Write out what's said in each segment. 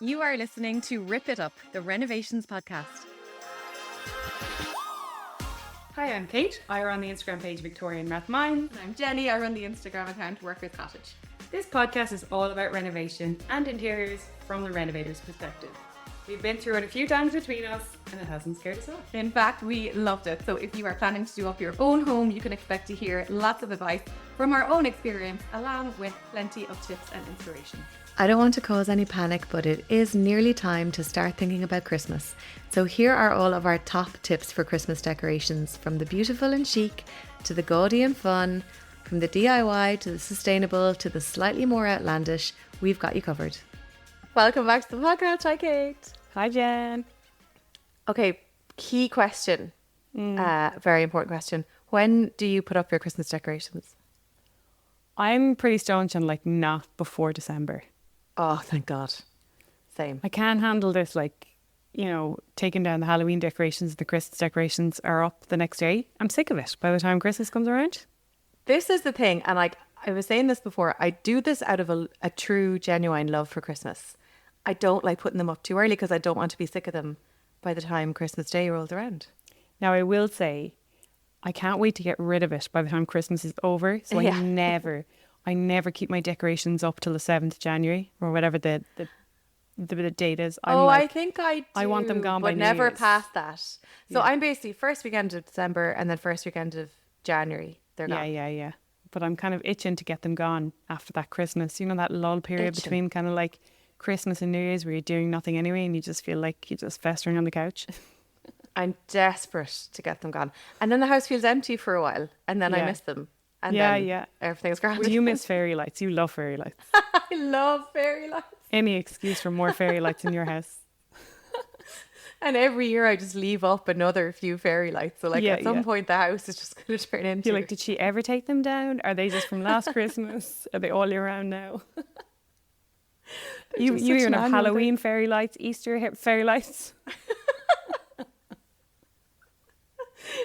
You are listening to Rip It Up, the renovations podcast. Hi, I'm Kate. I run the Instagram page Victorian Math Mine. And I'm Jenny. I run the Instagram account Work With Cottage. This podcast is all about renovation and interiors from the renovator's perspective. We've been through it a few times between us and it hasn't scared us off. In fact, we loved it. So if you are planning to do up your own home, you can expect to hear lots of advice from our own experience, along with plenty of tips and inspiration. I don't want to cause any panic, but it is nearly time to start thinking about Christmas. So here are all of our top tips for Christmas decorations, from the beautiful and chic to the gaudy and fun, from the DIY to the sustainable to the slightly more outlandish. We've got you covered. Welcome back to the podcast. Hi, Kate. Hi, Jen. Okay, key question. Very important question. When do you put up your Christmas decorations? I'm pretty staunch on not before December. Oh, thank God. Same. I can't handle this taking down the Halloween decorations, the Christmas decorations are up the next day. I'm sick of it by the time Christmas comes around. This is the thing, and I was saying this before, I do this out of a true, genuine love for Christmas. I don't like putting them up too early because I don't want to be sick of them by the time Christmas Day rolls around. Now, I will say, I can't wait to get rid of it by the time Christmas is over. So Yeah. I never keep my decorations up till the 7th of January or whatever the date is. I think I do. I want them gone by but New never Year's. past that. So Yeah. I'm basically first weekend of December and then first weekend of January. They're gone. Yeah. But I'm kind of itching to get them gone after that Christmas. You know, that lull period Itching. between kind of like Christmas and New Year's where you're doing nothing anyway and you just feel like you're just festering on the couch. I'm desperate to get them gone. And then the house feels empty for a while and then I Yeah. miss them. And Yeah, then yeah. everything's grand. Well, you miss fairy lights. You love fairy lights. I love fairy lights. Any excuse for more fairy lights in your house. And every year I just leave up another few fairy lights. So at some point the house is just going to turn into... You're like, did she ever take them down? Are they just from last Christmas? Are they all year round now? you just such even an have annual Halloween fairy lights, Easter fairy lights.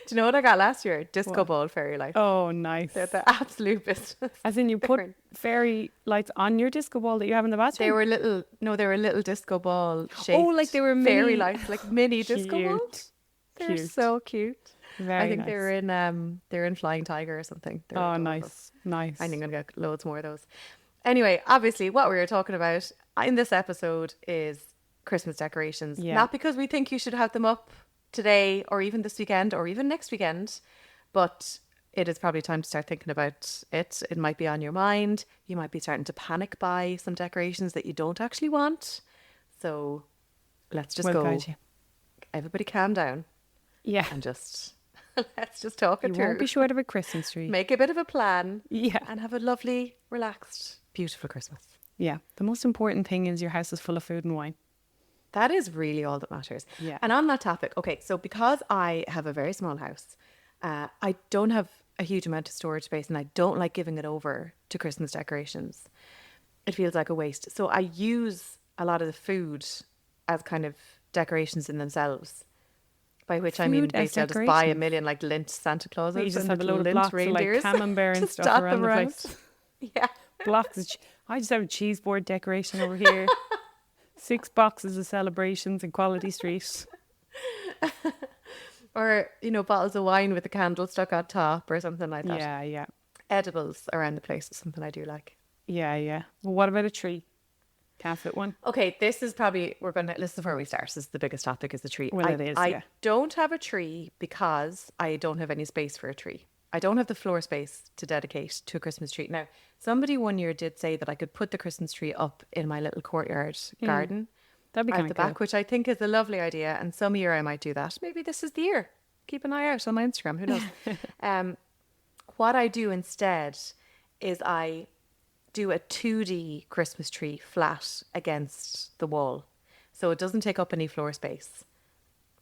Do you know what I got last year? Disco What? ball fairy lights. Oh, nice. They're the absolute business. As in you put Different. fairy lights on your disco ball that you have in the bathroom? They were little disco ball shaped. Oh, like they were fairy mini- lights, like mini disco Cute. balls. They're Cute. so cute. Very I think nice. they're in Flying Tiger or something. They're Oh, adorable. nice. I think I'm gonna get loads more of those. Anyway, obviously, what we were talking about in this episode is Christmas decorations. Yeah. Not because we think you should have them up today or even this weekend or even next weekend, but it is probably time to start thinking about it. It might be on your mind. You might be starting to panic buy some decorations that you don't actually want. So let's just Well, go. guide you. Everybody calm down Yeah. and just let's just talk it You through. won't be short of a Christmas tree. Make a bit of a plan. Yeah. And have a lovely, relaxed, beautiful Christmas. Yeah. The most important thing is your house is full of food and wine. That is really all that matters. Yeah. And on that topic, okay, so because I have a very small house, I don't have a huge amount of storage space and I don't like giving it over to Christmas decorations. It feels like a waste. So I use a lot of the food as kind of decorations in themselves. By which I mean Food as basically I'll just buy a decorations? million like lint Santa Clauses. You just and have a little load of lint blocks of like reindeers. camembert and Just stuff dot around them the around. place. Yeah. Blocks of I just have a cheese board decoration over here. 6 boxes of celebrations in Quality Street. Or, bottles of wine with a candle stuck on top or something like that. Yeah. Edibles around the place is something I do like. Yeah. Well, what about a tree? Can't fit one. Okay, this is probably, this is where we start. This is the biggest topic is the tree. Well, it is, I yeah. don't have a tree because I don't have any space for a tree. I don't have the floor space to dedicate to a Christmas tree. Now, somebody one year did say that I could put the Christmas tree up in my little courtyard garden That'd be at kind the of cool. back, which I think is a lovely idea. And some year I might do that. Maybe this is the year. Keep an eye out on my Instagram. Who knows? What I do instead is I do a 2D Christmas tree flat against the wall. So it doesn't take up any floor space,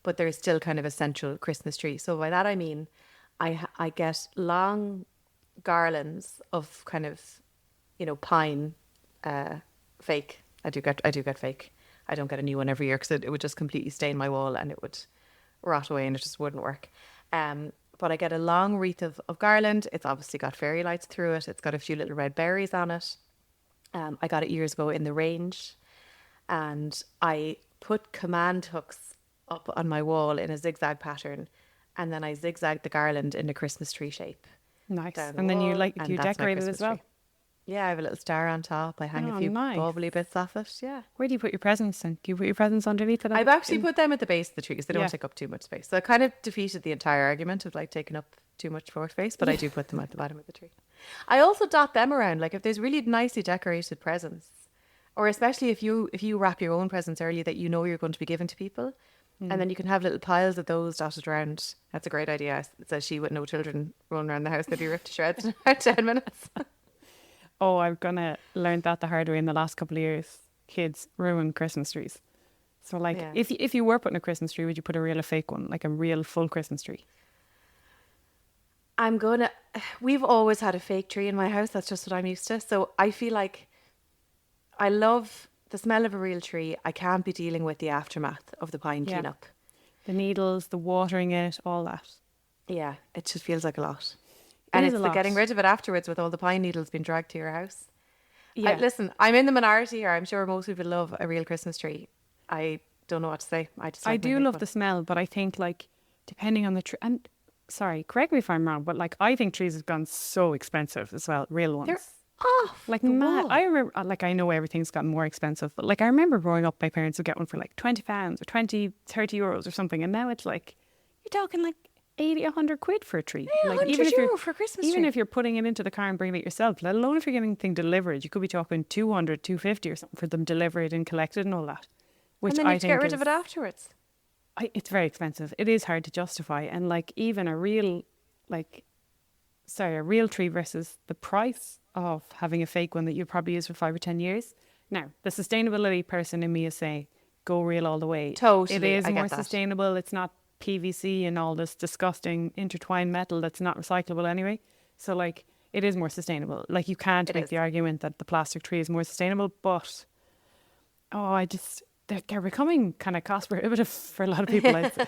but there's still kind of a central Christmas tree. So by that I mean I get long garlands of kind of, pine fake. I do get fake. I don't get a new one every year because it would just completely stain my wall and it would rot away and it just wouldn't work. But But I get a long wreath of garland. It's obviously got fairy lights through it. It's got a few little red berries on it. I got it years ago in the range. And I put command hooks up on my wall in a zigzag pattern. And then I zigzagged the garland in a Christmas tree shape. Nice. Down the And then you wall, you that's my decorate it as Christmas well. tree. Yeah, I have a little star on top. I hang a few nice. bubbly bits off it. Yeah. Where do you put your presents then? Do you put your presents underneath it? I've actually put them at the base of the tree because they don't Yeah. take up too much space. So it kind of defeated the entire argument of like taking up too much floor space, but I do put them at the bottom of the tree. I also dot them around. Like if there's really nicely decorated presents, or especially if you wrap your own presents early that you know you're going to be giving to people, and then you can have little piles of those dotted around. That's a great idea. Says she with no children rolling around the house. They'd be ripped to shreds in about 10 minutes. Oh, I've gonna learn that the hard way in the last couple of years. Kids ruin Christmas trees. So like, Yeah. if you were putting a Christmas tree, would you put a real or fake one, like a real full Christmas tree? We've always had a fake tree in my house. That's just what I'm used to. So I feel like I love the smell of a real tree. I can't be dealing with the aftermath of the pine Yeah. cleanup. The needles, the watering it, all that. Yeah, it just feels like a lot. It And is it's a the lot. getting rid of it afterwards with all the pine needles being dragged to your house. Yeah. Listen, I'm in the minority here. I'm sure most people love a real Christmas tree. I don't know what to say. I do love the smell, but I think like depending on the tree, and sorry, correct me if I'm wrong, but like I think trees have gone so expensive as well, real ones. They're off Like the mad. wall. I remember, like I know everything's gotten more expensive, but like I remember growing up, my parents would get one for like £20 or 20, 30 euros or something, and now it's like you're talking like 80, 100 quid for a tree. Yeah, like 100 euro for a Christmas even tree. if you're putting it into the car and bringing it yourself, let alone if you're getting anything delivered, you could be talking 200, 250 or something for them delivered and collected and all that. Which and then you I have to think get rid of is- it afterwards. it's very expensive. It is hard to justify, and like even a real tree versus the price of having a fake one that you probably use for 5 or 10 years. Now, the sustainability person in me is saying go real all the way. Totally, It is I get more that. sustainable. It's not PVC and all this disgusting intertwined metal that's not recyclable anyway. So like it is more sustainable. Like you can't It make is. the argument that the plastic tree is more sustainable, but they're becoming kind of cost prohibitive for a lot of people, I'd say.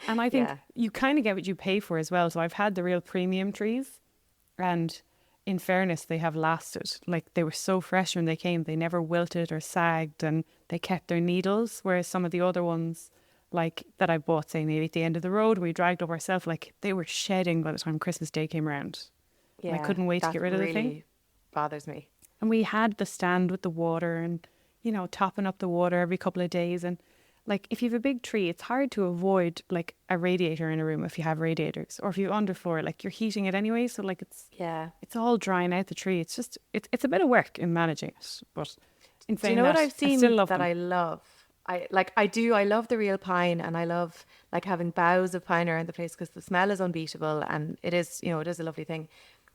And I think Yeah. you kind of get what you pay for as well. So I've had the real premium trees, and in fairness, they have lasted. Like they were so fresh when they came. They never wilted or sagged, and they kept their needles. Whereas some of the other ones, like that I bought, say maybe at the end of the road, we dragged up ourselves, like they were shedding by the time Christmas Day came around. And I couldn't wait to that get rid of the thing. really bothers me. And we had the stand with the water and, topping up the water every couple of days. And like, if you have a big tree, it's hard to avoid like a radiator in a room if you have radiators, or if you have underfloor, like you're heating it anyway. So like Yeah. it's all drying out the tree. It's just, it's a bit of work in managing it. But in Do you saying know what that, I've seen I still love that them. I love? I love the real pine, and I love like having boughs of pine around the place because the smell is unbeatable, and it is a lovely thing.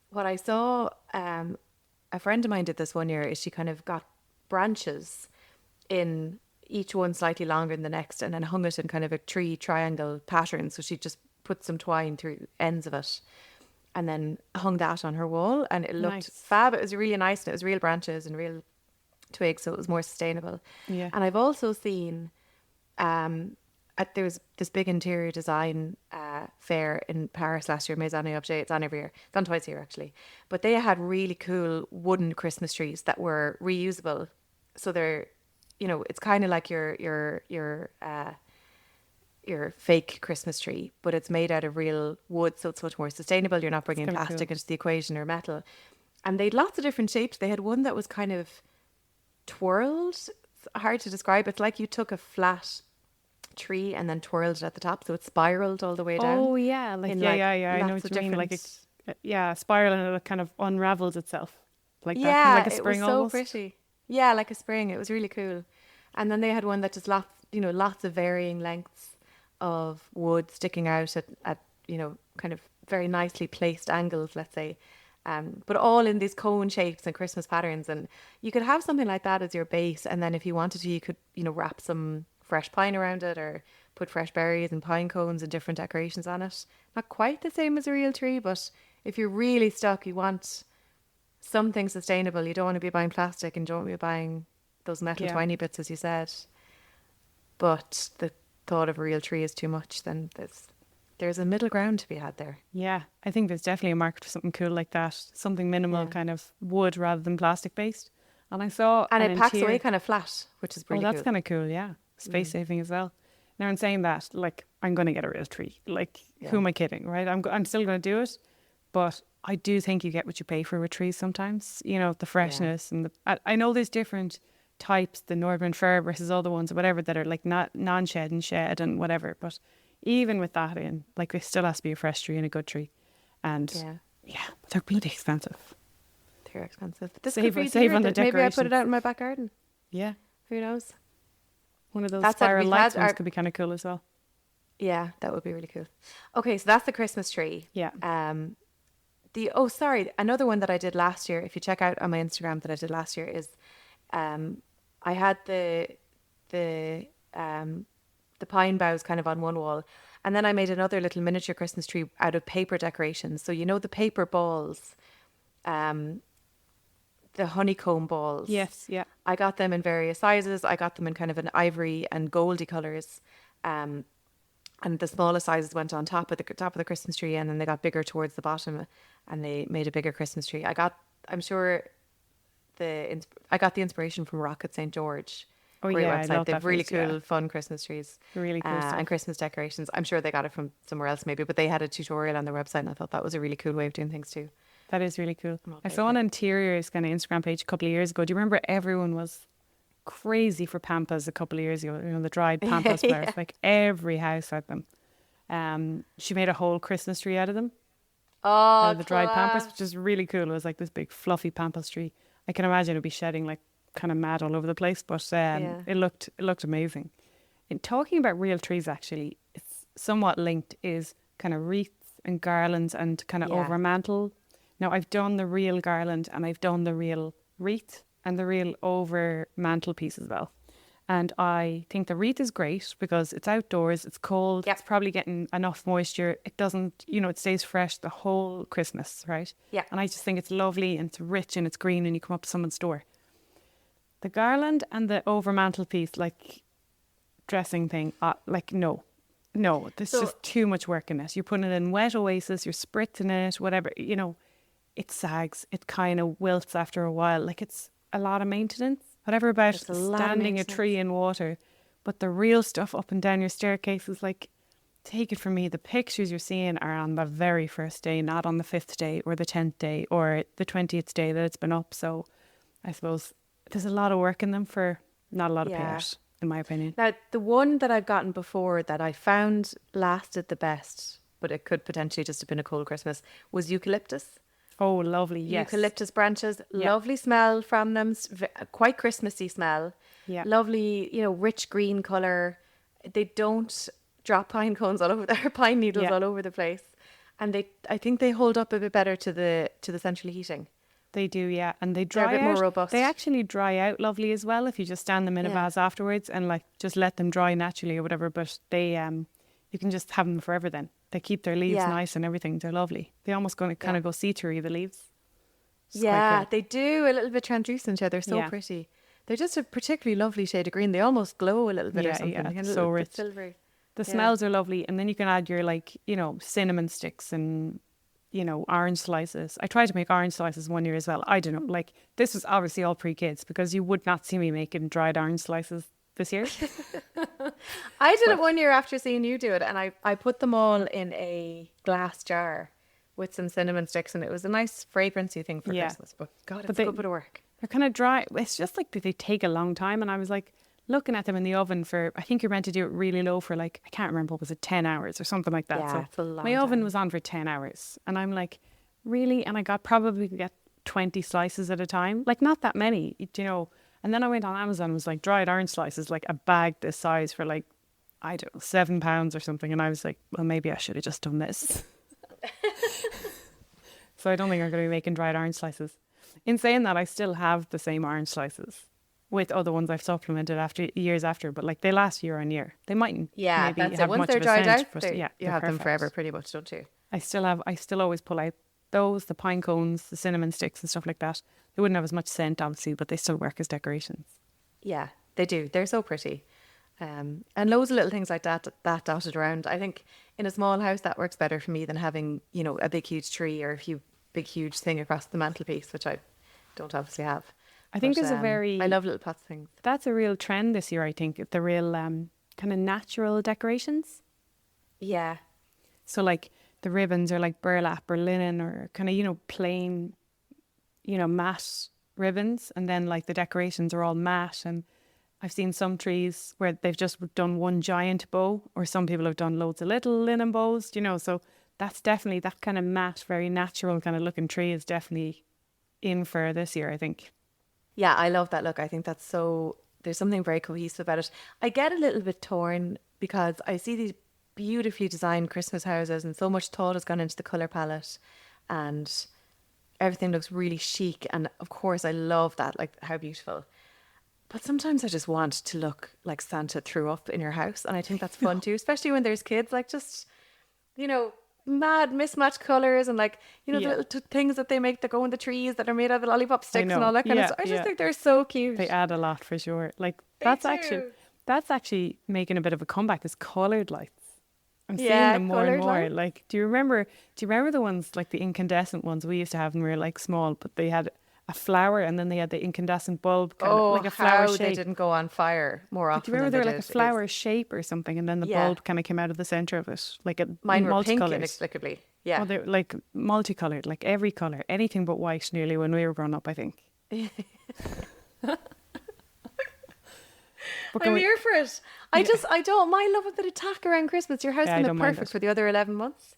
What I saw, a friend of mine did this one year, is she kind of got branches in each one slightly longer than the next, and then hung it in kind of a tree triangle pattern. So she just put some twine through ends of it, and then hung that on her wall, and it looked Nice. fab. It was really nice, and it was real branches and real twigs, so it was more sustainable. Yeah. And I've also seen there was this big interior design fair in Paris last year, Maison et Objet. It's on every year. It's on twice a year actually. But they had really cool wooden Christmas trees that were reusable. So they're, it's kind of like your fake Christmas tree, but it's made out of real wood, so it's much more sustainable. You're not bringing kinda plastic cool. into the equation or metal. And they had lots of different shapes. They had one that was kind of twirled. It's hard to describe. It's like you took a flat tree and then twirled it at the top, so it spiraled all the way down. Oh yeah, like in, yeah. I know lots what of you mean. Like different- a spiral, and it kind of unravels itself, like that, yeah, kind of like a it spring was so almost. pretty. Yeah, like a spring. It was really cool. And then they had one that just lots of varying lengths of wood sticking out at kind of very nicely placed angles, let's say. But all in these cone shapes and Christmas patterns. And you could have something like that as your base. And then if you wanted to, you could, wrap some fresh pine around it, or put fresh berries and pine cones and different decorations on it. Not quite the same as a real tree, but if you're really stuck, you want something sustainable. You don't want to be buying plastic, and don't want to be buying those metal Yeah. twiny bits, as you said. But the thought of a real tree is too much, then there's There's a middle ground to be had there. Yeah, I think there's definitely a market for something cool like that. Something minimal, kind of wood rather than plastic based. And I saw And an it packs interior. away kind of flat, which is really Oh, that's cool. kind of cool, yeah. Space saving as well. Now, in saying that, like, I'm going to get a real tree. Like, who am I kidding, right? I'm still going to do it. But I do think you get what you pay for with trees sometimes. You know, the freshness and I know there's different types, the Northern Fir versus other ones or whatever that are like not non-shed and shed and whatever. But even with that in, like, there still has to be a fresh tree and a good tree. And but they're bloody expensive. They're expensive. This Save- could be save dear on the that maybe I put it decorations. out in my back garden. Yeah. Who knows? One of those That's it, spiral we've lights had ones our- could be kind of cool as well. Yeah, that would be really cool. Okay, so that's the Christmas tree. Yeah. Another one that I did last year, if you check out on my Instagram that I did last year, is I had the pine boughs kind of on one wall, and then I made another little miniature Christmas tree out of paper decorations. So you know the paper balls, the honeycomb balls. Yes, yeah. I got them in various sizes. I got them in kind of an ivory and goldy colours. And the smallest sizes went on top of the Christmas tree, and then they got bigger towards the bottom, and they made a bigger Christmas tree. I got the inspiration from Rockett St George. Oh, Great yeah, I website. love They that have really place, cool, yeah. fun Christmas trees. Really cool stuff. And Christmas decorations. I'm sure they got it from somewhere else maybe, but they had a tutorial on their website, and I thought that was a really cool way of doing things too. That is really cool. all I saw an paper. interiors kind of Instagram page a couple of years ago. Do you remember everyone was crazy for pampas a couple of years ago? You know, the dried pampas flowers. Yeah. Like every house had them. She made a whole Christmas tree out of them. Oh, The dried pampas, class. which is really cool. It was like this big fluffy pampas tree. I can imagine it would be shedding like kind of mad all over the place, but it looked amazing. In talking about real trees, actually, it's somewhat linked. Is kind of wreaths and garlands and kind of Yeah. over mantle. Now I've done the real garland and I've done the real wreath and the real over mantle piece as well. And I think the wreath is great because it's outdoors, it's cold, Yep. it's probably getting enough moisture. It doesn't, it stays fresh the whole Christmas, right? Yeah. And I just think it's lovely and it's rich and it's green and you come up to someone's door. The garland and the over mantle piece, like dressing thing, no, there's So- just too much work in it. You're putting it in wet oasis, you're spritzing it, whatever, it sags, it kind of wilts after a while. Like it's a lot of maintenance. Whatever about It's a lot of standing a maintenance. tree in water, but the real stuff up and down your staircase is like, take it from me, the pictures you're seeing are on the very first day, not on the 5th day or the 10th day or the 20th day that it's been up. So I suppose there's a lot of work in them for not a lot of Yeah. payout, in my opinion. Now, the one that I've gotten before that I found lasted the best, but it could potentially just have been a cold Christmas, was eucalyptus. Oh, lovely, yes. Eucalyptus branches, Yeah. lovely smell from them, quite Christmassy smell. Yeah. Lovely, rich green colour. They don't drop pine cones all over their pine needles Yeah. all over the place. And I think they hold up a bit better to the central heating. They do, yeah. And they They're dry a bit more out. robust. They actually dry out lovely as well if you just stand them in a Yeah. vase afterwards and like just let them dry naturally or whatever. But they you can just have them forever then. They keep their leaves Yeah. nice and everything. They're lovely. They almost going to kind of Yeah. go see-through the leaves. It's quite Yeah, cool. they do a little bit translucent. Yeah, they're so Yeah. pretty. They're just a particularly lovely shade of green. They almost glow a little bit or Yeah, something. yeah, They get a it's little so bit rich. silvery. The Yeah. smells are lovely. And then you can add your like, cinnamon sticks and, orange slices. I tried to make orange slices one year as well. I don't know. Like this was obviously all pre-kids because you would not see me making dried orange slices this year. I did it one year after seeing you do it, and I put them all in a glass jar with some cinnamon sticks, and it was a nice fragrancy thing for Yeah. Christmas. But God, But it's they- a good bit of work. They're kind of dry. It's just like they take a long time. And I was like looking at them in the oven for, I think you're meant to do it really low for like, I can't remember, what was it, 10 hours or something like that. Yeah, So it's a long my oven time. was on for 10 hours. And I'm like, really? And I probably get 20 slices at a time. Like not that many, And then I went on Amazon and was like dried orange slices, like a bag this size for like, I don't know, £7 or something. And I was like, well, maybe I should have just done this. So I don't think I'm going to be making dried orange slices. In saying that, I still have the same orange slices with other ones I've supplemented years after, but like they last year on year. They mightn't Yeah, maybe that's it. have Once much they're of a dried scent, out, but you they're have them perfect. forever pretty much, don't you? I still always pull out those, the pine cones, the cinnamon sticks and stuff like that. They wouldn't have as much scent obviously, but they still work as decorations. Yeah, they do. They're so pretty. And loads of little things like that dotted around. I think in a small house that works better for me than having, you know, a big huge tree or a huge thing across the mantelpiece, which I don't obviously have. I think But, there's a very I love little pots things. that's a real trend this year. I think the real kind of natural decorations. Yeah. So like the ribbons are like burlap or linen or kind of, you know, plain, you know, matte ribbons, and then like the decorations are all matte. And I've seen some trees where they've just done one giant bow, or some people have done loads of little linen bows, you know. So that's definitely that kind of matte, very natural kind of looking tree is definitely in for this year, I think. Yeah, I love that look. I think that's so, there's something very cohesive about it. I get a little bit torn because I see these beautifully designed Christmas houses and so much thought has gone into the colour palette and everything looks really chic. And of course, I love that, like how beautiful. But sometimes I just want to look like Santa threw up in your house. And I think that's fun too, especially when there's kids, like just, you know, mad mismatched colours and like, you know, the little things that they make that go in the trees that are made out of lollipop sticks and all that kind of stuff. I just think they're so cute. They add a lot for sure. Like They that's actually making a bit of a comeback, is coloured lights. I'm seeing Yeah, them more and coloured more. lights. Like, do you remember the ones like the incandescent ones we used to have when we were like small, but they had a flower and then they had the incandescent bulb kind of like a flower how shape. they didn't go on fire more often. Do you remember than they were they like a did. flower shape or something, and then the Yeah. bulb kind of came out of the centre of it, like a Mine were pink multicolours. inexplicably. Yeah. Oh, they're like multicoloured, like every colour, anything but white nearly when we were growing up, I think. But can I'm we- here for it. I don't mind loving a bit of tack around Christmas. Your house Yeah, I can don't look mind perfect it. for the other 11 months.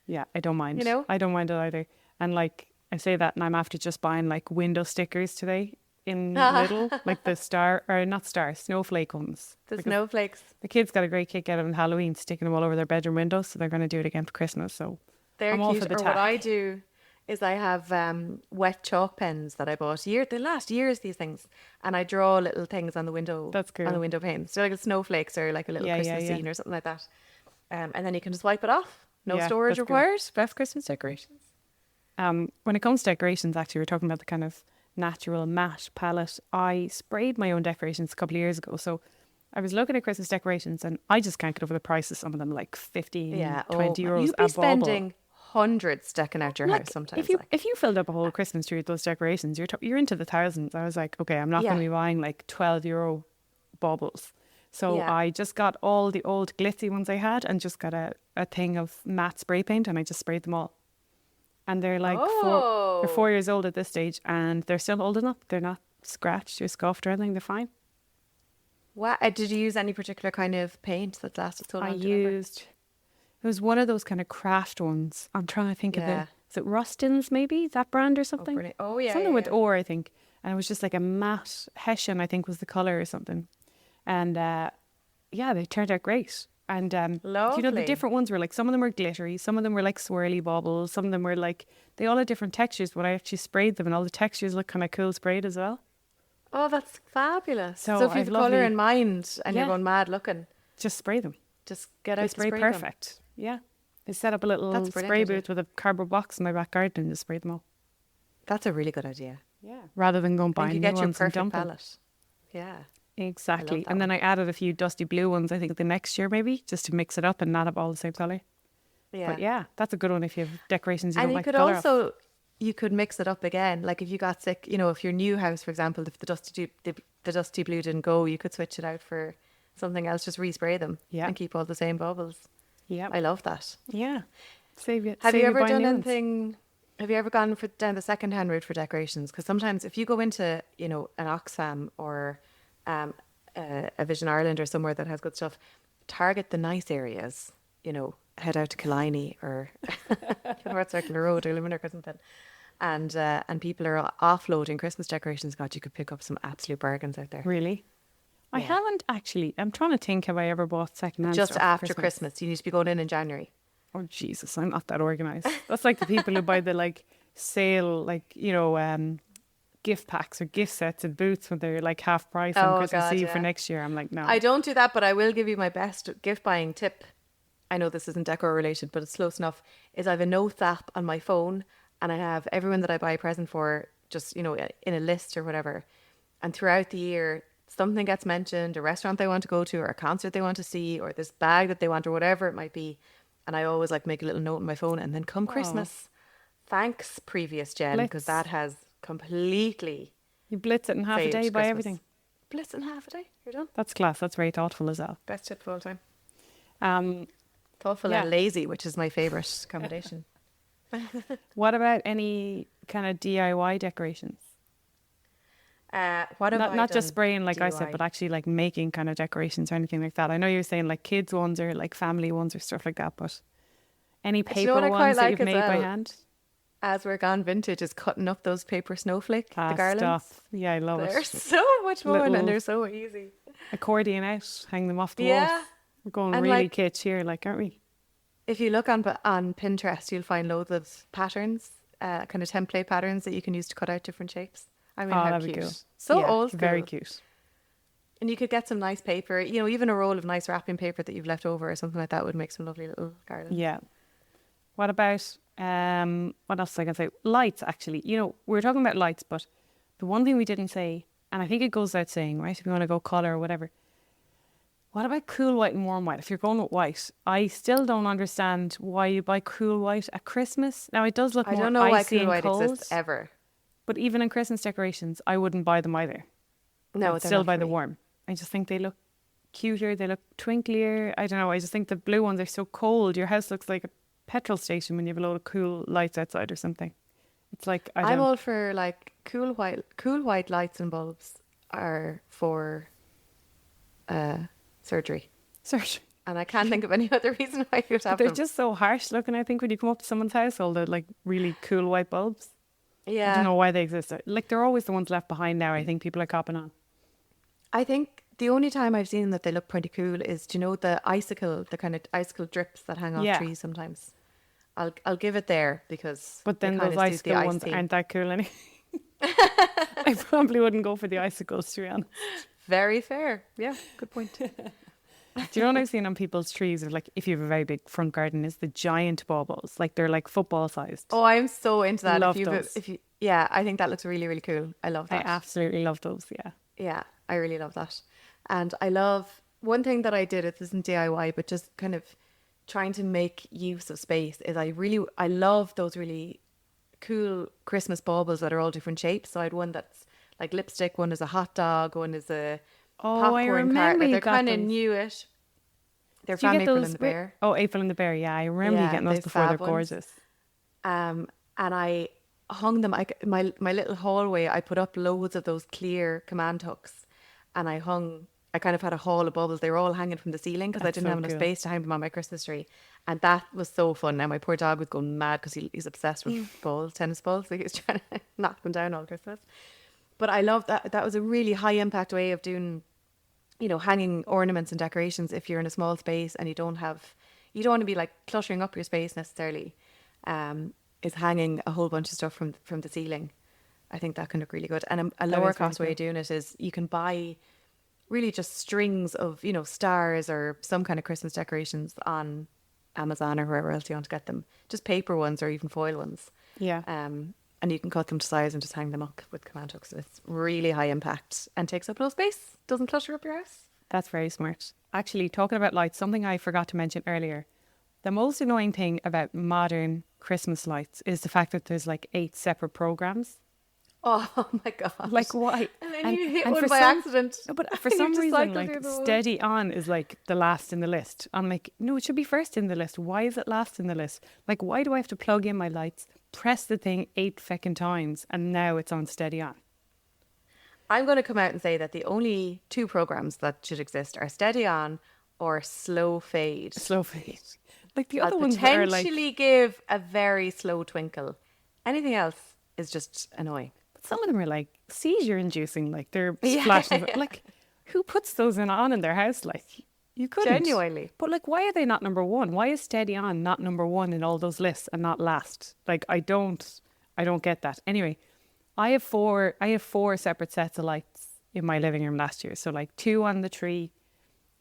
Yeah, I don't mind. You know? I don't mind it either. And like I say that, and I'm after just buying like window stickers today in Lidl, like the snowflake ones. The Because snowflakes. the kids got a great kick out of it on Halloween, sticking them all over their bedroom windows, so they're going to do it again for Christmas. So They're I'm all cute. for the Or tack. what I do is I have wet chalk pens that I bought they last years, these things, and I draw little things on the window. That's cool. On the window panes, so like a snowflakes or like a little Yeah, Christmas yeah, yeah. scene or something like that. And then you can just wipe it off. No Yeah, storage that's cool. required. Best Christmas decorations. When it comes to decorations, actually, we're talking about the kind of natural matte palette. I sprayed my own decorations a couple of years ago. So I was looking at Christmas decorations and I just can't get over the price of some of them, like 15, Yeah, 20 euros You'd be a bauble. spending hundreds decking out your Like, house sometimes. if you filled up a whole Christmas tree with those decorations, you're into the thousands. I was like, okay, I'm not going to Yeah. be buying like 12 euro baubles. So Yeah. I just got all the old glitzy ones I had and just got a thing of matte spray paint and I just sprayed them all. And they're like they're 4 years old at this stage and they're still holding up. They're not scratched or scuffed or anything. They're fine. What did you use any particular kind of paint that lasted so long? I do you remember? used, it was one of those kind of craft ones. I'm trying to think of Yeah. it. Is it Rustins maybe? That brand or something? brilliant. Oh, yeah, Something yeah, with yeah. ore, I think. And it was just like a matte hessian, I think was the colour or something. And yeah, they turned out great. And you know, the Lovely. different ones were like, some of them were glittery, some of them were like swirly baubles, some of them were like, they all had different textures, but I actually sprayed them and all the textures look kind of cool sprayed as well. Oh, that's fabulous. So So if you I've have colour lovely- in mind and you're Yeah. going mad looking, Just spray them. just get They out spray to spray them. perfect. Yeah. They set up a little That's brilliant spray idea. booth with a cardboard box in my back garden and just sprayed them all. That's a really good idea. Yeah. Rather than going I think buying you new get your ones and perfect dumping. palette. Yeah. Exactly. that And then I added a few dusty blue ones, I think the next year maybe, just to mix it up and not have all the same colour. Yeah. But yeah, that's a good one if you have decorations you And don't you like could the colour of. also, you could mix it up again. Like if you got sick, you know, if your new house, for example, if the dusty blue didn't go, you could switch it out for something else, just respray them Yeah. and keep all the same bubbles. Yeah. I love that. Yeah. Save you. Have save you ever buying done new ones. anything? Have you ever gone down the second-hand route for decorations? Because sometimes if you go into, you know, an Oxfam or a Vision Ireland or somewhere that has good stuff, target the nice areas. You know, head out to Killiney or North Circular Road or Limerick or something, and people are offloading Christmas decorations. God, you could pick up some absolute bargains out there. Really? I Yeah. haven't actually. I'm trying to think, have I ever bought second-hand Just stuff for after Christmas, you need to be going in January. Oh Jesus, I'm not that organised. That's like the people who buy the like sale, like, you know, gift packs or gift sets and boots when they're like half price on Oh, Christmas God, Eve for yeah. next year. I'm like, no. I don't do that, but I will give you my best gift buying tip. I know this isn't decor related, but it's close enough. Is I have a notes app on my phone, and I have everyone that I buy a present for, just, you know, in a list or whatever. And throughout the year, something gets mentioned, a restaurant they want to go to, or a concert they want to see, or this bag that they want, or whatever it might be. And I always like make a little note on my phone. And then come Christmas, thanks previous gen, because Blitz. that has completely You blitz it in half a saved day, buy Christmas. everything. Blitz in half a day, you're done. That's class. That's very thoughtful as well. Best tip of all time. Um, Thoughtful Yeah. and lazy, which is my favourite combination. what about any kind of DIY decorations? What have I Not just done spraying, like I said, DIY? but actually like making kind of decorations or anything like that. I know you were saying like kids ones or like family ones or stuff like that, but any Do you paper know what I quite ones that like you've as made by well? hand? As we're gone vintage, is cutting up those paper snowflake, the garlands. Stuff. Yeah, I love They're it. so much fun Little- and they're so easy. Accordion out, hang them off the Yeah. walls. We're going And, really like, kitsch here, like, aren't we? If you look on Pinterest, you'll find loads of patterns, kind of template patterns that you can use to cut out different shapes. I mean, how that'd be cute. cool. So Yeah, old school. very cute. And you could get some nice paper, you know, even a roll of nice wrapping paper that you've left over or something like that would make some lovely little garlands. Yeah. What about what else was I gonna say? Lights, actually. You know, we were talking about lights, but the one thing we didn't say, and I think it goes without saying, right? If you want to go colour or whatever. What about cool white and warm white? If you're going with white, I still don't understand why you buy cool white at Christmas. Now it does look I more don't know why icy cool and white cold, exists ever. but even in Christmas decorations, I wouldn't buy them either. No, I'd they're still not buy for the me. warm. I just think they look cuter. They look twinklier. I don't know. I just think the blue ones are so cold. Your house looks like a petrol station when you have a load of cool lights outside or something. It's like I'm all for like cool white lights and bulbs are for surgery. Search. And I can't think of any other reason why you'd have They're them. just so harsh looking. I think when you come up to someone's house, all the like really cool white bulbs. I don't Yeah. know why they exist. Like they're always the ones left behind now. I think people are copping on. I think the only time I've seen that they look pretty cool is, do you know, the kind of icicle drips that hang off Yeah. trees sometimes. I'll give it there because But then they kind those of suit the icicle ice ones theme. aren't that cool anyway. I probably wouldn't go for the icicles, to be honest. Very fair. Yeah, good point. Do you know what I've seen on people's trees? Or like, if you have a very big front garden, is the giant baubles. Like they're like football sized. Oh, I'm so into that. Love if those. you, yeah, I think that looks really, really cool. I love I that. absolutely love those. Yeah. Yeah, I really love that. And I love one thing that I did, it isn't DIY, but just kind of trying to make use of space, is I love those really cool Christmas baubles that are all different shapes. So I had one that's like lipstick, one is a hot dog, one is a Oh, I popcorn cart. remember Like you they're got kind of those. newish. They're Do you from get April those and the wi- Bear. Oh, April and the Bear. Yeah, I remember you Yeah, getting those they're before. They're fab ones. gorgeous. And I hung them. My little hallway, I put up loads of those clear command hooks, and I kind of had a hall of bubbles. They were all hanging from the ceiling because I That's didn't so have enough cool. space to hang them on my Christmas tree, and that was so fun. Now my poor dog was going mad because he's obsessed with balls, tennis balls. So he was trying to knock them down all Christmas. But I love that. That was a really high impact way of doing, you know, hanging ornaments and decorations if you're in a small space and you don't want to be like cluttering up your space necessarily. Is hanging a whole bunch of stuff from the ceiling. I think that can look really good. And a lower is very cost way of doing it is you can buy really just strings of, you know, stars or some kind of Christmas decorations on Amazon or wherever else you want to get them. Just paper ones or even foil ones. Yeah. And you can cut them to size and just hang them up with command hooks. It's really high impact and takes up no space. Doesn't clutter up your house. That's very smart. Actually, talking about lights, something I forgot to mention earlier. The most annoying thing about modern Christmas lights is the fact that there's like 8 separate programs. Oh my god! Like, why? And then you hit one for by accident. No, but for You some just reason, cycle like through the whole- Steady On is like the last in the list. I'm like, no, it should be first in the list. Why is it last in the list? Like, why do I have to plug in my lights, press the thing 8 feckin' times, and now it's on Steady On? I'm going to come out and say that the only 2 programs that should exist are Steady On or Slow Fade. Slow fade. Like the I'll other ones are like, potentially give a very slow twinkle. Anything else is just annoying. some of them are like seizure inducing. Like they're Yeah, flashing. yeah. Like, who puts those on in their house? Like, you couldn't. Genuinely. But like, why are they not number one? Why is Steady On not number one in all those lists and not last? Like, I don't get that. Anyway, I have four separate sets of lights in my living room last year. So like 2 on the tree,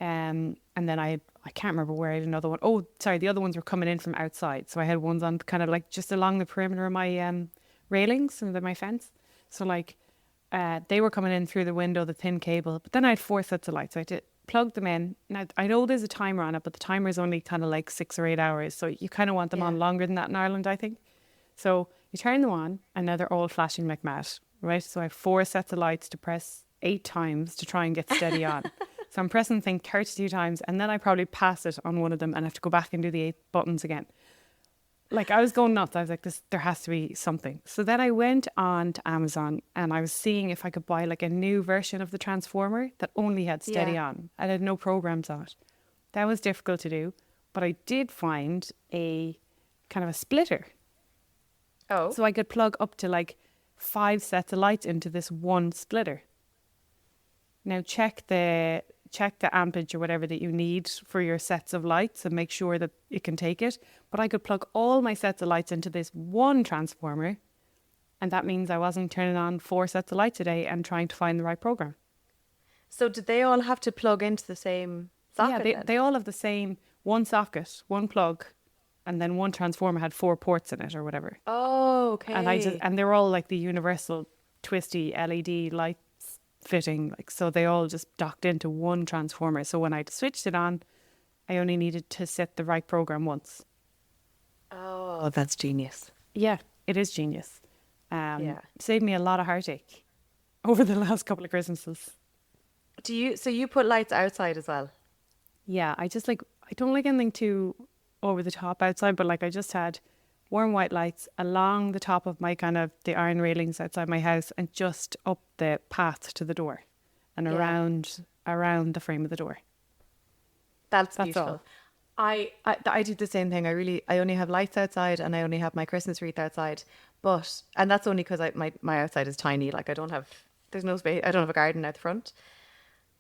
and then I can't remember where I had another one. Oh, sorry, the other ones were coming in from outside. So I had ones on kind of like just along the perimeter of my railings and my fence. So like they were coming in through the window, the thin cable. But then I had 4 sets of lights. So I had to plug them in. Now, I know there's a timer on it, but the timer is only kind of like 6 or 8 hours. So you kind of want them on longer than that in Ireland, I think. So you turn them on and now they're all flashing like mad, right? So I have 4 sets of lights to press 8 times to try and get steady on. So I'm pressing the thing 32 times and then I probably pass it on one of them and have to go back and do the 8 buttons again. Like I was going nuts. I was like, there has to be something. So then I went on to Amazon and I was seeing if I could buy like a new version of the transformer that only had steady on. I had no programs on it. That was difficult to do. But I did find a kind of a splitter. Oh. So I could plug up to like 5 sets of lights into this one splitter. Now check the ampage or whatever that you need for your sets of lights and make sure that it can take it. But I could plug all my sets of lights into this one transformer, and that means I wasn't turning on 4 sets of lights a day and trying to find the right program. So did they all have to plug into the same socket? Yeah, they all have the same one socket, one plug, and then one transformer had 4 ports in it or whatever. Oh, okay. And they're all like the universal twisty LED lights fitting, like, so they all just docked into one transformer. So when I switched it on, I only needed to set the right program once. Oh, that's genius. Yeah, it is genius. Saved me a lot of heartache over the last couple of Christmases. So you put lights outside as well? Yeah, I don't like anything too over the top outside, but like I just had warm white lights along the top of my kind of the iron railings outside my house and just up the path to the door and around the frame of the door. That's all. beautiful. I do the same thing. I only have lights outside and I only have my Christmas wreath outside. And that's only because my outside is tiny. Like there's no space. I don't have a garden out the front.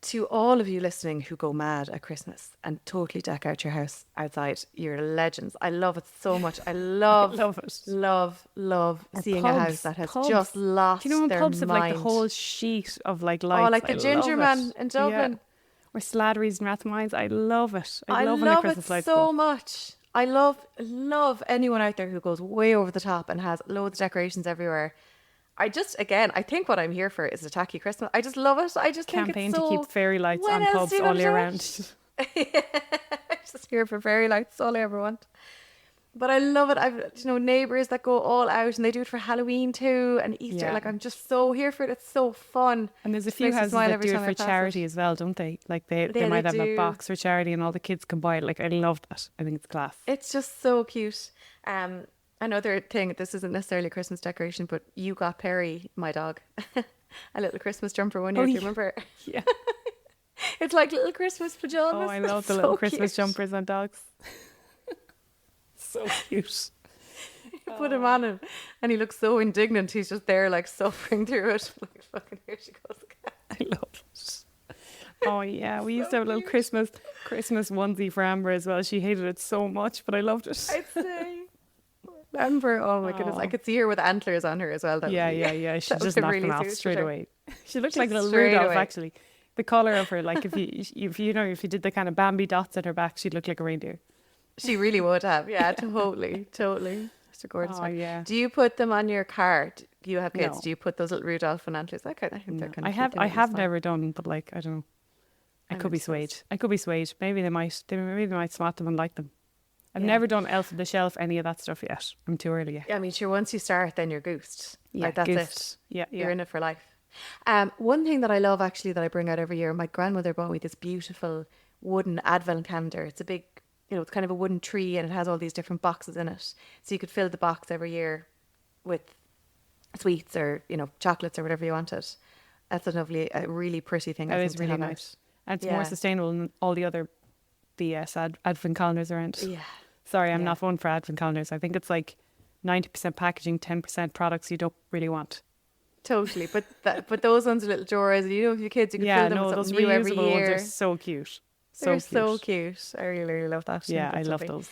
To all of you listening who go mad at Christmas and totally deck out your house outside, you're legends. I love it so much. I love it. Love seeing pubs, a house that has just lost Do you know when their pubs mind. have like the whole sheet of like lights? Oh, like the Ginger Man in Dublin. Yeah. Or Slattery's and Rathmines. I love it. I love when the Christmas lights so go. much. I love anyone out there who goes way over the top and has loads of decorations everywhere. I think what I'm here for is a tacky Christmas. I just love it. I just Campaign think it's so... to keep fairy lights When on else pubs do you all go year to round. Just here for fairy lights. All I ever want. But I love it. I've neighbours that go all out and they do it for Halloween too and Easter. Yeah. Like I'm just so here for it. It's so fun. And there's a Just few makes me houses smile that every do it time I for pass charity it. as well, don't they? Like they Yeah, might they have a do. box for charity and all the kids can buy it. Like I love that. I think it's class. It's just so cute. Another thing, this isn't necessarily a Christmas decoration, but you got Perry, my dog, a little Christmas jumper one year. Do you remember? Yeah. It's like little Christmas pajamas. Oh, I love the So little Christmas cute. jumpers on dogs. So cute. You put him on him and he looks so indignant. He's just there like suffering through it. Like fucking here she goes again. I love it. Oh yeah, we used to have a little Christmas onesie for Amber as well. She hated it so much, but I loved it. I'd say. Amber, oh my goodness, I could see her with antlers on her as well. Yeah. She that just would knocked really them off suit straight her. away. She looked Just like a little straight Rudolph away. actually. The colour of her, like if you did the kind of Bambi dots at her back, she'd look like a reindeer. She really would have. Yeah, totally. Mr. Gordon's Oh, fine. yeah. Do you put them on your car? Do you have kids? No. Do you put those little Rudolph and antlers? I think they're kind of I have never done, but like I don't know. I could be swayed. Maybe they might smart them and like them. I've never done Elf on the Shelf, any of that stuff yet. I'm too early yet. Yeah, I mean, sure, once you start, then you're goosed. Yeah, Like, that's goosed. it. Yeah. You're in it for life. One thing that I love, actually, that I bring out every year, my grandmother bought me this beautiful wooden advent calendar. It's a big, it's kind of a wooden tree and it has all these different boxes in it. So you could fill the box every year with sweets or, chocolates or whatever you wanted. That's a really pretty thing. That I is think, to really have out. nice. And it's more sustainable than all the other BS advent calendars around. Yeah. Sorry, I'm not one for advent calendars. I think it's like 90% packaging, 10% products you don't really want. Totally, but those ones are little drawers. If you have your kids, you can fill them with those something new every reusable year. ones are so cute. They're so cute. I really, really love that. Yeah, I That's love lovely. those.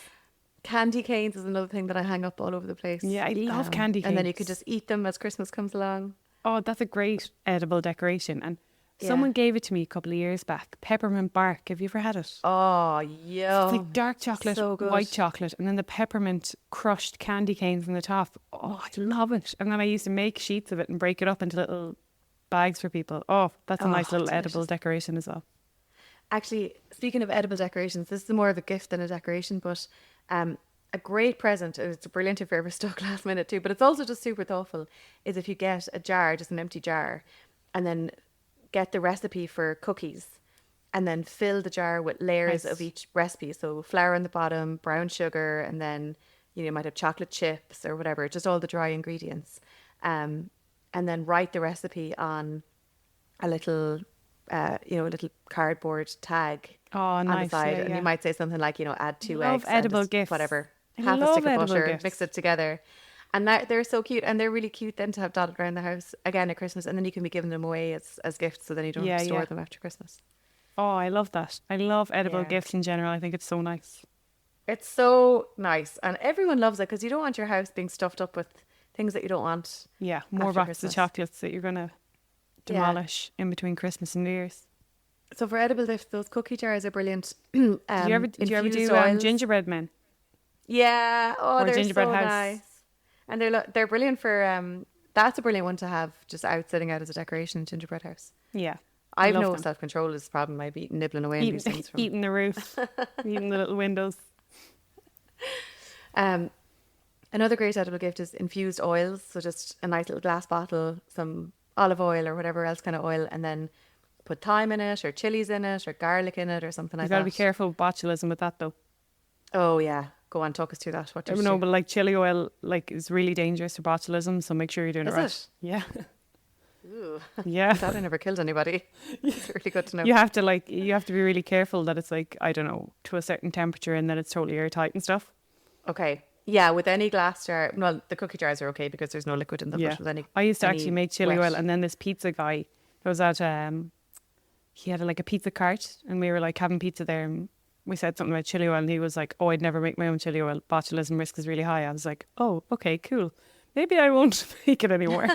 Candy canes is another thing that I hang up all over the place. Yeah, I love candy canes. And then you could just eat them as Christmas comes along. Oh, that's a great edible decoration. And someone gave it to me a couple of years back. Peppermint bark. Have you ever had it? Oh, yeah. It's like dark chocolate, so good. white chocolate, and then the peppermint crushed candy canes in the top. Oh, I love it. And then I used to make sheets of it and break it up into little bags for people. Oh, that's a nice little delicious. edible decoration as well. Actually, speaking of edible decorations, this is more of a gift than a decoration, but a great present, and it's brilliant if you're ever stuck last minute too, but it's also just super thoughtful, is if you get a jar, just an empty jar, and then get the recipe for cookies, and then fill the jar with layers of each recipe. So flour on the bottom, brown sugar, and then you might have chocolate chips or whatever, just all the dry ingredients. And then write the recipe on a little a little cardboard tag on the side, and you might say something like, add 2 eggs, edible and gifts, whatever, I half a love stick of edible butter, gifts. mix it together, and they're so cute, and they're really cute then to have dotted around the house again at Christmas, and then you can be giving them away as gifts, so then you don't have to store them after Christmas. Oh, I love that. I love edible gifts in general. I think it's so nice. It's so nice, and everyone loves it because you don't want your house being stuffed up with things that you don't want. Yeah, more after boxes Christmas. of chocolates that you're gonna demolish in between Christmas and New Year's. So for edible gifts, those cookie jars are brilliant. Did you ever infused do oils. gingerbread men? Yeah. Oh, Or they're gingerbread so house. nice, and they're brilliant for That's a brilliant one to have just sitting out as a decoration, gingerbread house. Yeah, I've love no them. self-control is the problem. I'd be nibbling away on these things. Eating the roof, eating the little windows. Another great edible gift is infused oils. So just a nice little glass bottle, some olive oil or whatever else kind of oil, and then put thyme in it, or chilies in it, or garlic in it, or something like You that. got to be careful with botulism with that though. Oh yeah, go on, talk us through that. What do you No, do? but like chili oil, like is really dangerous for botulism. So make sure you're doing Is it right. it? Yeah, Ooh. yeah. Glad I never killed anybody. It's really good to know. You have to be really careful that it's like, I don't know, to a certain temperature and that it's totally airtight and stuff. Okay. Yeah, with any glass jar, well, the cookie jars are okay because there's no liquid in them. Yeah, But with any, I used to any actually make chili wet- oil, and then this pizza guy was at he had like a pizza cart, and we were like having pizza there, and we said something about chili oil, and he was like, "Oh, I'd never make my own chili oil. Botulism risk is really high." I was like, "Oh, okay, cool. Maybe I won't make it anymore."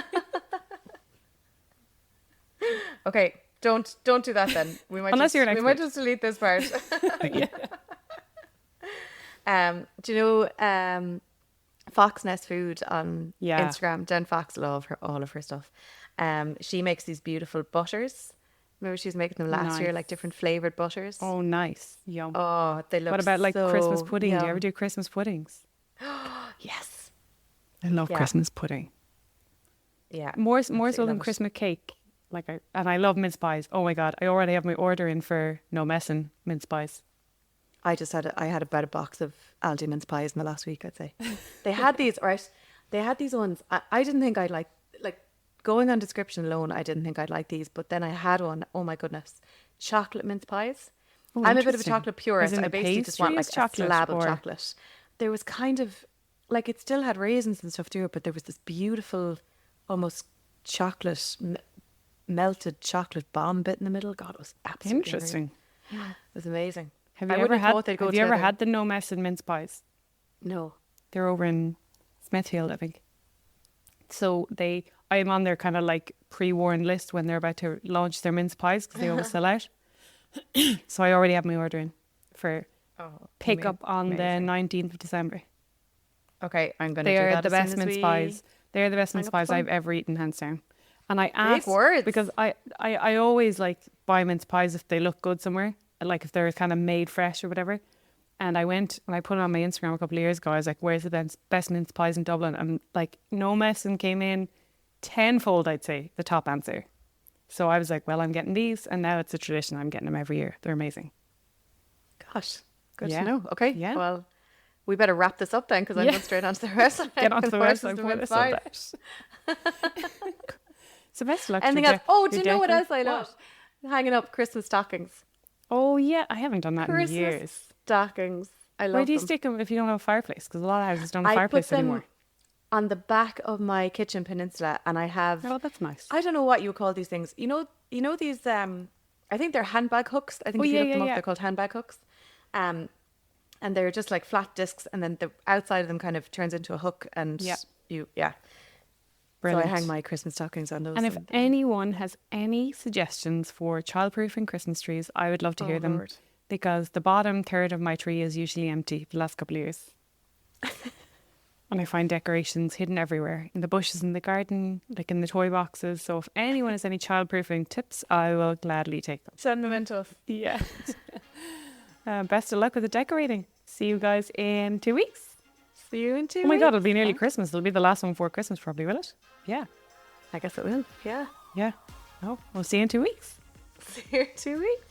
Okay, don't do that then. We might Unless you're an we might expert. just delete this part. Do you know Fox Nest Food on Yeah. Instagram? Jen Fox, love all of her stuff. She makes these beautiful butters. Remember she was making them last year, Nice. like different flavored butters. Oh, nice. Yum. Oh, they look. What about like so Christmas pudding? Do you yum. ever do Christmas puddings? Yes. I love Yeah. Christmas pudding. Yeah. More so absolutely than love it. Christmas cake. And I love mince pies. Oh my god, I already have my order in for no messing mince pies. I had about a box of Aldi mince pies in the last week, I'd say. They had these, right? They had these ones. I didn't think I'd like going on description alone, I didn't think I'd like these, but then I had one. Oh my goodness. Chocolate mince pies. Oh, I'm a bit of a interesting. chocolate purist. As in I the basically just want like pastry is a slab of chocolate or- chocolate. There was kind of like it still had raisins and stuff to it, but there was this beautiful almost chocolate melted chocolate bomb bit in the middle. God, it was absolutely Interesting. amazing. It was amazing. Have I you ever wouldn't have had? thought they'd go Have you ever together. had the no messing mince pies? No. They're over in Smithfield, I think. So I am on their kind of like pre-warned list when they're about to launch their mince pies because they always sell out. So I already have my order in for pick up on the 19th of December. Okay, I'm going to They do are that the as soon best as mince we pies. They're the best hang mince up the pies I've phone. ever eaten, hands down. And I asked words. because I always like buy mince pies if they look good somewhere, like if they're kind of made fresh or whatever. And I went and I put it on my Instagram a couple of years ago. I was like, "Where's the best mince pies in Dublin?" And like, no messing came in tenfold, I'd say, the top answer. So I was like, "Well, I'm getting these," and now it's a tradition. I'm getting them every year. They're amazing. Gosh, good Yeah. to know. Okay, Yeah. well, we better wrap this up then because I'm Yeah. going straight onto the website. Get onto the Versus website. the Put this website. up. So best of luck. Anything to else? Oh, do your you know what decor. else I love? Hanging up Christmas stockings. Oh yeah, I haven't done that Christmas in years. stockings. I love Where do you them. stick them if you don't have a fireplace? Because a lot of houses don't have a I put fireplace them anymore. on the back of my kitchen peninsula, and I have. Oh, that's nice. I don't know what you would call these things. You know these. I think they're handbag hooks. I think Oh, if you yeah, look them yeah, up, yeah. they're called handbag hooks. And they're just like flat discs, and then the outside of them kind of turns into a hook, and Yeah. yeah. Brilliant. So I hang my Christmas stockings on those. And if anyone has any suggestions for childproofing Christmas trees, I would love to hear them. Lord. Because the bottom third of my tree is usually empty the last couple of years. And I find decorations hidden everywhere, in the bushes in the garden, like in the toy boxes. So if anyone has any childproofing tips, I will gladly take them. Send memento. Yeah. Best of luck with the decorating. See you guys in 2 weeks. See you in 2 Oh weeks. my God, it'll be nearly Christmas. It'll be the last one before Christmas probably, will it? Yeah. I guess it will. Yeah. Yeah. Oh, we'll see you in 2 weeks. See you in 2 weeks.